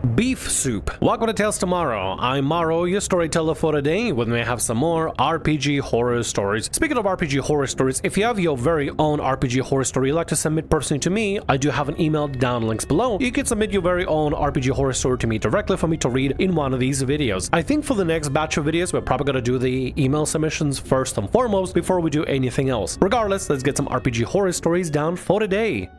Beef soup. Welcome to Tales Tomorrow. I'm Morrow, your storyteller for today. With me I have some more RPG horror stories. Speaking of RPG horror stories, if you have your very own RPG horror story you'd like to submit personally to me, I do have an email down links below. You can submit your very own RPG horror story to me directly for me to read in one of these videos. I think for the next batch of videos, we're probably gonna do the email submissions first and foremost before we do anything else. Regardless, let's get some RPG horror stories down for today.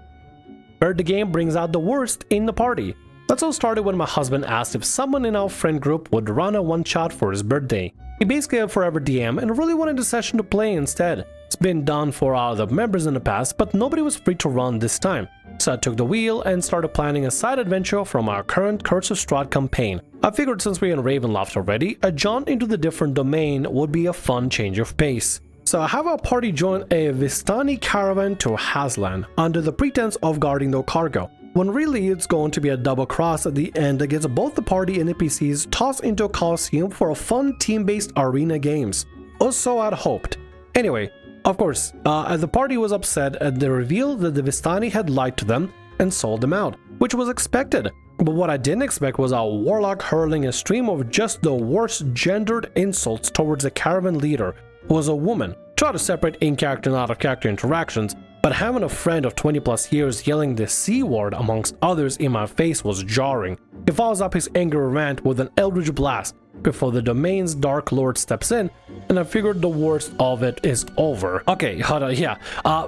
Birthday game brings out the worst in the party. That's all started when my husband asked if someone in our friend group would run a one-shot for his birthday. He basically had forever DM and really wanted the session to play instead. It's been done for other members in the past, but nobody was free to run this time. So I took the wheel and started planning a side adventure from our current Curse of Strahd campaign. I figured since we're in Ravenloft already, a jaunt into the different domain would be a fun change of pace. So I have our party join a Vistani caravan to Hazlan under the pretense of guarding their cargo, when really it's going to be a double cross at the end that gets both the party and NPCs tossed into a coliseum for a fun team-based arena games. Or so I'd hoped. Anyway, of course, the party was upset at the reveal that the Vistani had lied to them and sold them out, which was expected. But what I didn't expect was our warlock hurling a stream of just the worst gendered insults towards the caravan leader, who was a woman. Try to separate in-character and out-of-character interactions, but having a friend of 20 plus years yelling the C word amongst others in my face was jarring. He follows up his angry rant with an eldritch blast before the domain's Dark Lord steps in, and I figured the worst of it is over. Okay, hold on, yeah.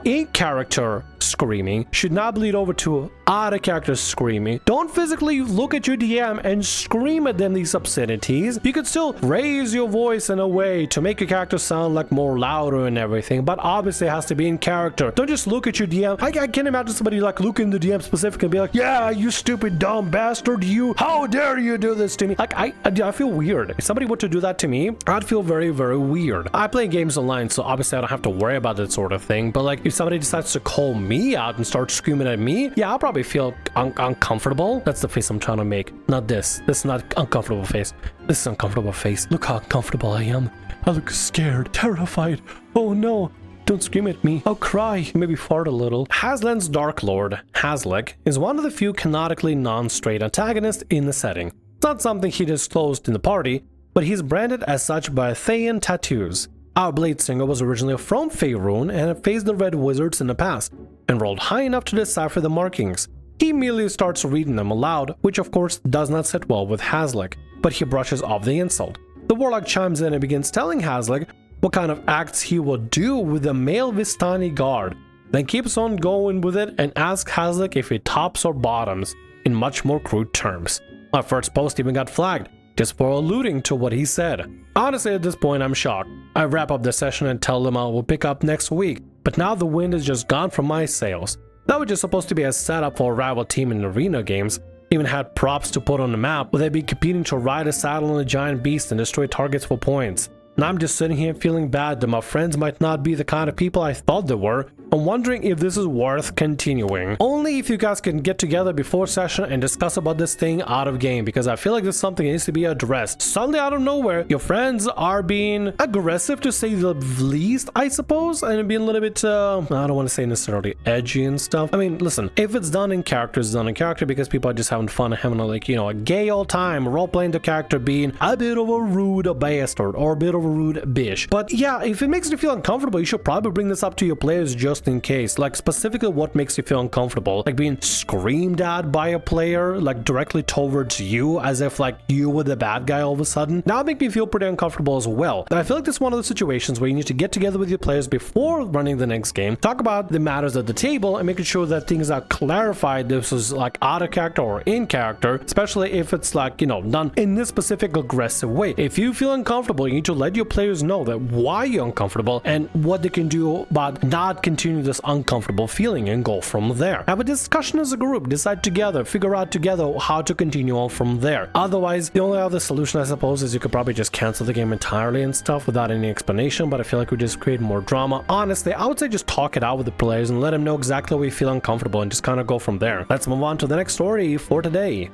In-character screaming should not bleed over to out-of-character screaming. Don't physically look at your DM and scream at them these obscenities. You could still raise your voice in a way to make your character sound like more louder and everything, but obviously it has to be in character. Don't just look at your DM. I can't imagine somebody like looking the DM specifically and be like, yeah, you stupid dumb bastard, you, how dare you do this to me? Like, I feel weird. If somebody were to do that to me, I'd feel very, very weird. I play games online, so obviously I don't have to worry about that sort of thing, but like if somebody decides to call me out and start screaming at me, yeah, I'll probably feel uncomfortable. That's the face I'm trying to make, not this. This is not uncomfortable face. This is uncomfortable face. Look how uncomfortable I am. I look scared, terrified. Oh no. Don't scream at me. I'll cry. Maybe fart a little. Hazlan's Dark Lord, Hazlik, is one of the few canonically non-straight antagonists in the setting. It's not something he disclosed in the party, but he's branded as such by Thayan tattoos. Our Blade Singer was originally from Faerun and had faced the Red Wizards in the past, and rolled high enough to decipher the markings. He immediately starts reading them aloud, which of course does not sit well with Hazlik, but he brushes off the insult. The Warlock chimes in and begins telling Hazlik what kind of acts he will do with the male Vistani guard, then keeps on going with it and asks Hazlik if he tops or bottoms, in much more crude terms. My first post even got flagged, just for alluding to what he said. Honestly, at this point I'm shocked. I wrap up the session and tell them I will pick up next week, but now the wind is just gone from my sails. That was just supposed to be a setup for a rival team in arena games. Even had props to put on the map where they'd be competing to ride a saddle on a giant beast and destroy targets for points. And I'm just sitting here feeling bad that my friends might not be the kind of people I thought they were. I'm wondering if this is worth continuing. Only if you guys can get together before session and discuss about this thing out of game, because I feel like this is something that needs to be addressed. Suddenly out of nowhere, your friends are being aggressive to say the least, I suppose, and being a little bit, I don't want to say necessarily edgy and stuff. I mean, listen, if it's done in character, it's done in character because people are just having fun and having a gay old time role-playing the character being a bit of a rude bastard or a bit of a rude bitch. But yeah, if it makes you feel uncomfortable, you should probably bring this up to your players just in case. Like specifically what makes you feel uncomfortable, like being screamed at by a player like directly towards you as if like you were the bad guy all of a sudden. That would make me feel pretty uncomfortable as well. I feel like this is one of the situations where you need to get together with your players before running the next game, talk about the matters at the table and making sure that things are clarified. This is like out of character or in character, especially if it's like, done in this specific aggressive way. If you feel uncomfortable, you need to let your players know that why you're uncomfortable and what they can do about not continuing this uncomfortable feeling and go from there. Have a discussion as a group, decide together, figure out together how to continue on from there. Otherwise, the only other solution I suppose is you could probably just cancel the game entirely and stuff without any explanation, but I feel like we just create more drama. Honestly, I would say just talk it out with the players and let them know exactly where you feel uncomfortable and just kind of go from there. Let's move on to the next story for today.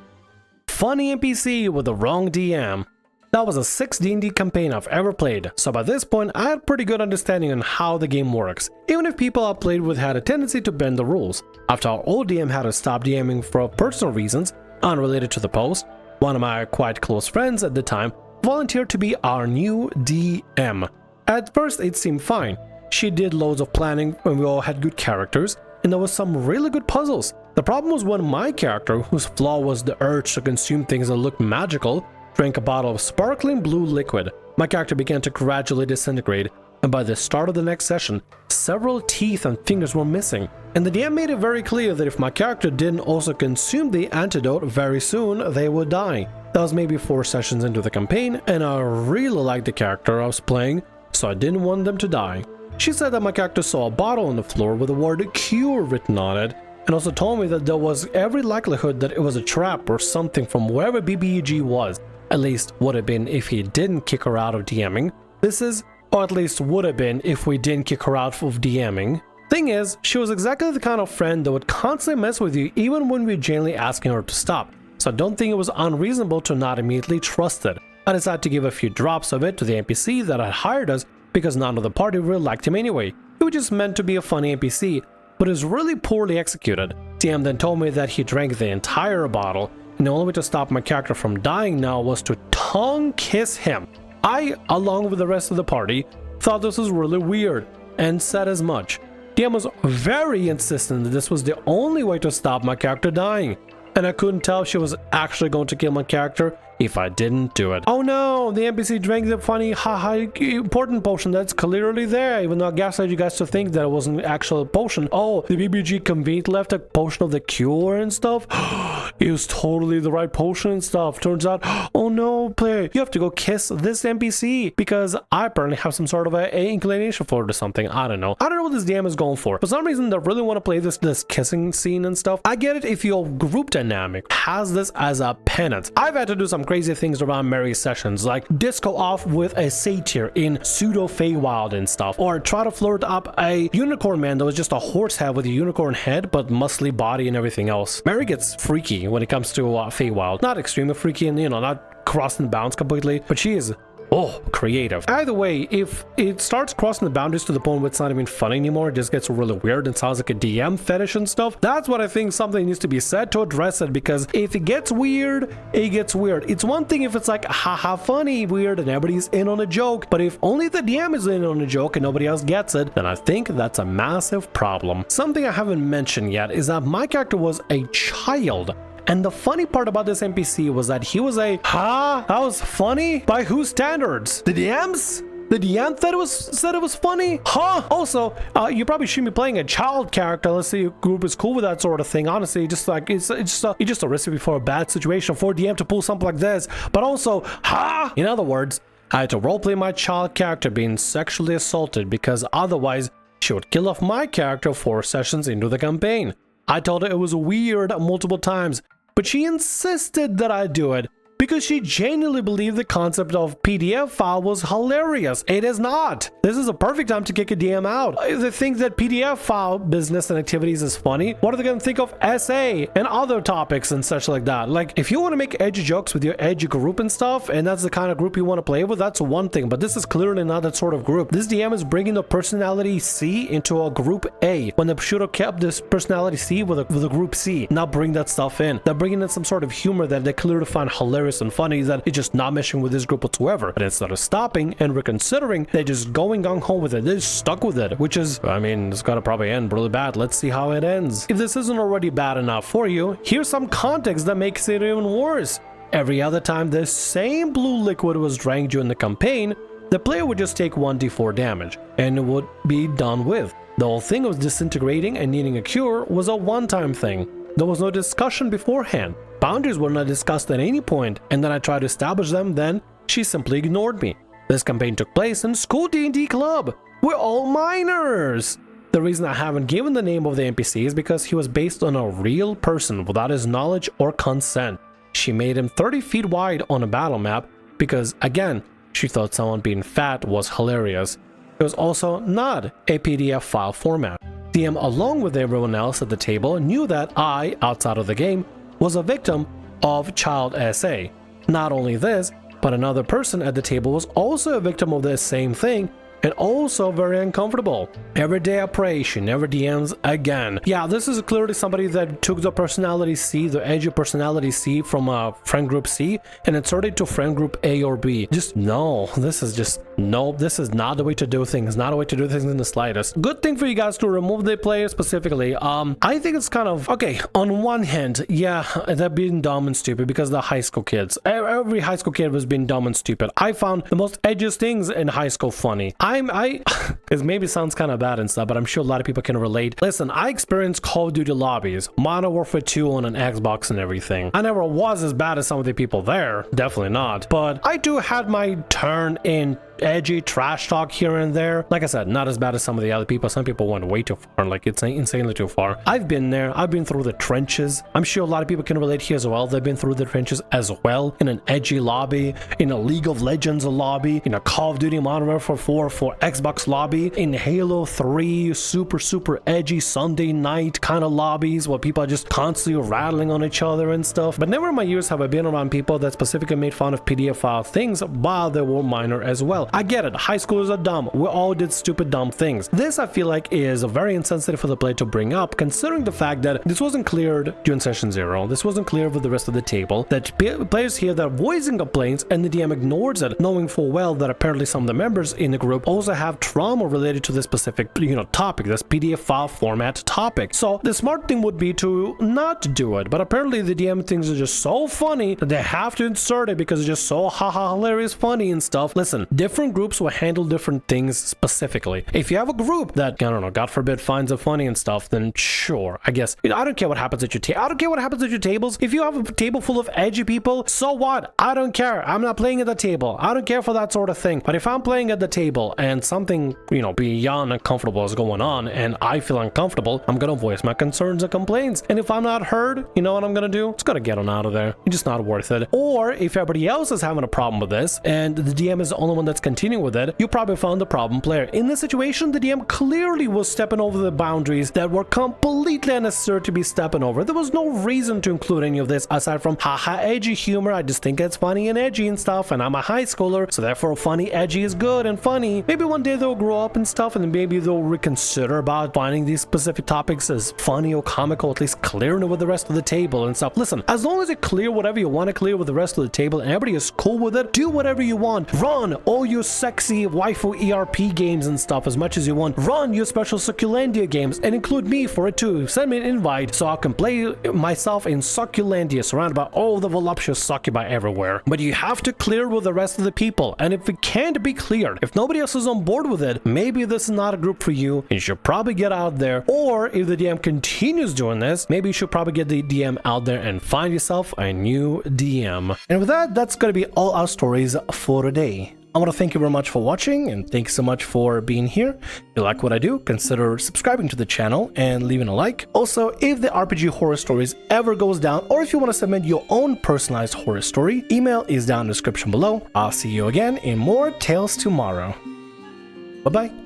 Funny NPC with the wrong DM. That was a 6th D&D campaign I've ever played, so by this point I had pretty good understanding on how the game works, even if people I played with had a tendency to bend the rules. After our old DM had to stop DMing for personal reasons, Unrelated to the post, one of my quite close friends at the time volunteered to be our new DM. At first it seemed fine. She did loads of planning and we all had good characters, and there was some really good puzzles. The problem was when my character, whose flaw was the urge to consume things that looked magical, drank a bottle of sparkling blue liquid. My character began to gradually disintegrate, and by the start of the next session, several teeth and fingers were missing. And the DM made it very clear that if my character didn't also consume the antidote very soon, they would die. That was maybe 4 sessions into the campaign, and I really liked the character I was playing, so I didn't want them to die. She said that my character saw a bottle on the floor with the word cure written on it, and also told me that there was every likelihood that it was a trap or something from wherever BBEG was. At least would have been if he didn't kick her out of DMing. Or at least would have been if we didn't kick her out of DMing. Thing is, she was exactly the kind of friend that would constantly mess with you even when we were genuinely asking her to stop. So I don't think it was unreasonable to not immediately trust it. I decided to give a few drops of it to the NPC that had hired us because none of the party really liked him anyway. He was just meant to be a funny NPC, but it was really poorly executed. DM then told me that he drank the entire bottle, and the only way to stop my character from dying now was to tongue kiss him. I, along with the rest of the party, thought this was really weird, and said as much. DM was very insistent that this was the only way to stop my character dying, and I couldn't tell if she was actually going to kill my character if I didn't do it. Oh no, the NPC drank the funny haha important potion that's clearly there, even though I gaslighted you guys to think that it wasn't an actual potion. Oh, the BBG convened left a potion of the cure and stuff. It was totally the right potion and stuff. Turns out, oh no, player, you have to go kiss this NPC because I apparently have some sort of a inclination for it or something. I don't know what this DM is going for. For some reason, they really want to play this kissing scene and stuff. I get it if your group dynamic has this as a penance. I've had to do some crazy things around Mary sessions, like disco off with a satyr in pseudo Feywild and stuff, or try to flirt up a unicorn man that was just a horse head with a unicorn head but muscly body and everything else. Mary gets freaky when it comes to Feywild. Not extremely freaky and, not crossing bounds completely, but she is creative. Either way, if it starts crossing the boundaries to the point where it's not even funny anymore, it just gets really weird and sounds like a DM fetish and stuff, that's what I think something needs to be said to address it, because if it gets weird, it gets weird. It's one thing if it's like haha funny weird and everybody's in on a joke, but if only the DM is in on a joke and nobody else gets it, then I think that's a massive problem. Something I haven't mentioned yet is that my character was a child. And the funny part about this NPC was that he was that was funny? By whose standards? The DM's? The DM said it was funny? Huh? Also, you probably shouldn't be playing a child character unless the group is cool with that sort of thing. Honestly, it's just a recipe for a bad situation for DM to pull something like this. But also, in other words, I had to roleplay my child character being sexually assaulted because otherwise she would kill off my character 4 sessions into the campaign. I told her it was weird multiple times, but she insisted that I do it because she genuinely believed the concept of PDF file was hilarious. It is not. This is a perfect time to kick a DM out. If they think that PDF file business and activities is funny, what are they going to think of SA and other topics and such like that? Like, if you want to make edgy jokes with your edgy group and stuff, and that's the kind of group you want to play with, that's one thing, but this is clearly not that sort of group. This DM is bringing the personality C into a group A, when they should have kept this personality C with a group C, not bring that stuff in. They're bringing in some sort of humor that they clearly find hilarious and funny, that it's just not meshing with this group whatsoever. But instead of stopping and reconsidering, they're just going gung-ho with it. They're just stuck with it, which is, I mean, it's gotta probably end really bad. Let's see how it ends. If this isn't already bad enough for you, here's some context that makes it even worse. Every other time the same blue liquid was drank during the campaign, the player would just take 1d4 damage, and it would be done with. The whole thing of disintegrating and needing a cure was a one-time thing. There was no discussion beforehand. Boundaries were not discussed at any point, and then I tried to establish them, then she simply ignored me. This campaign took place in school D&D club. We're all minors. The reason I haven't given the name of the NPC is because he was based on a real person without his knowledge or consent. She made him 30 feet wide on a battle map because, again, she thought someone being fat was hilarious. It was also not a PDF file format. DM, along with everyone else at the table, knew that I, outside of the game, was a victim of child SA. Not only this, but another person at the table was also a victim of the same thing, and also very uncomfortable. Every day I pray she never DMs again. Yeah, this is clearly somebody that took the personality C, the edgy personality C from friend group C and inserted to friend group A or B. Just no, this is not the way to do things. Not a way to do things in the slightest. Good thing for you guys to remove the player specifically. I think it's kind of okay. On one hand, yeah, they're being dumb and stupid because they're high school kids. Every high school kid was being dumb and stupid. I found the most edgiest things in high school funny. It maybe sounds kind of bad and stuff, but I'm sure a lot of people can relate. Listen, I experienced Call of Duty lobbies, Modern Warfare 2 on an Xbox and everything. I never was as bad as some of the people there, definitely not. But I do had my turn in edgy trash talk here and there. Like I said, not as bad as some of the other people. Some people went way too far, like it's insanely too far. I've been there. I've been through the trenches. I'm sure a lot of people can relate here as well. They've been through the trenches as well, in an edgy lobby, in a League of Legends lobby, in a Call of Duty Modern Warfare 4 for Xbox lobby, in Halo 3 super edgy Sunday night kind of lobbies where people are just constantly rattling on each other and stuff. But never in my years have I been around people that specifically made fun of PDF file things while they were minor as well. I get it, high schoolers are dumb. We all did stupid dumb things. This I feel like is very insensitive for the player to bring up, considering the fact that this wasn't cleared during session 0. This wasn't clear with the rest of the table. That players here that are voicing complaints and the DM ignores it, knowing full well that apparently some of the members in the group also have trauma related to this specific, topic, this PDF file format topic. So the smart thing would be to not do it, but apparently the DM thinks it's just so funny that they have to insert it because it's just so haha hilarious funny and stuff. Listen, different groups will handle different things specifically. If you have a group that, I don't know, God forbid, finds it funny and stuff, then sure, I guess. I don't care what happens at your table. I don't care what happens at your tables. If you have a table full of edgy people, so what? I don't care. I'm not playing at the table. I don't care for that sort of thing. But if I'm playing at the table and something, beyond uncomfortable is going on and I feel uncomfortable, I'm gonna voice my concerns and complaints. And if I'm not heard, you know what I'm gonna do? It's gonna get on out of there. It's just not worth it. Or if everybody else is having a problem with this and the DM is the only one that's continuing with it, you probably found the problem player. In this situation, the DM clearly was stepping over the boundaries that were completely unnecessary to be stepping over. There was no reason to include any of this aside from haha edgy humor. I just think it's funny and edgy and stuff, and I'm a high schooler, so therefore funny edgy is good and funny. Maybe one day they'll grow up and stuff, and then maybe they'll reconsider about finding these specific topics as funny or comical, at least clearing it with the rest of the table and stuff. Listen, as long as you clear whatever you want to clear with the rest of the table and everybody is cool with it, do whatever you want. Run all your sexy waifu ERP games and stuff as much as you want. Run your special Succulandia games and include me for it too. Send me an invite so I can play myself in Succulandia, surrounded by all the voluptuous succubi everywhere. But you have to clear with the rest of the people, and if it can't be cleared, if nobody else is on board with it, maybe this is not a group for you. You should probably get out there. Or if the DM continues doing this, maybe you should probably get the DM out there and find yourself a new DM. And with that, that's going to be all our stories for today. I want to thank you very much for watching, and thanks so much for being here. If you like what I do, consider subscribing to the channel and leaving a like. Also, if the RPG Horror Stories ever goes down, or if you want to submit your own personalized horror story, email is down in the description below. I'll see you again in more Tales tomorrow. Bye-bye.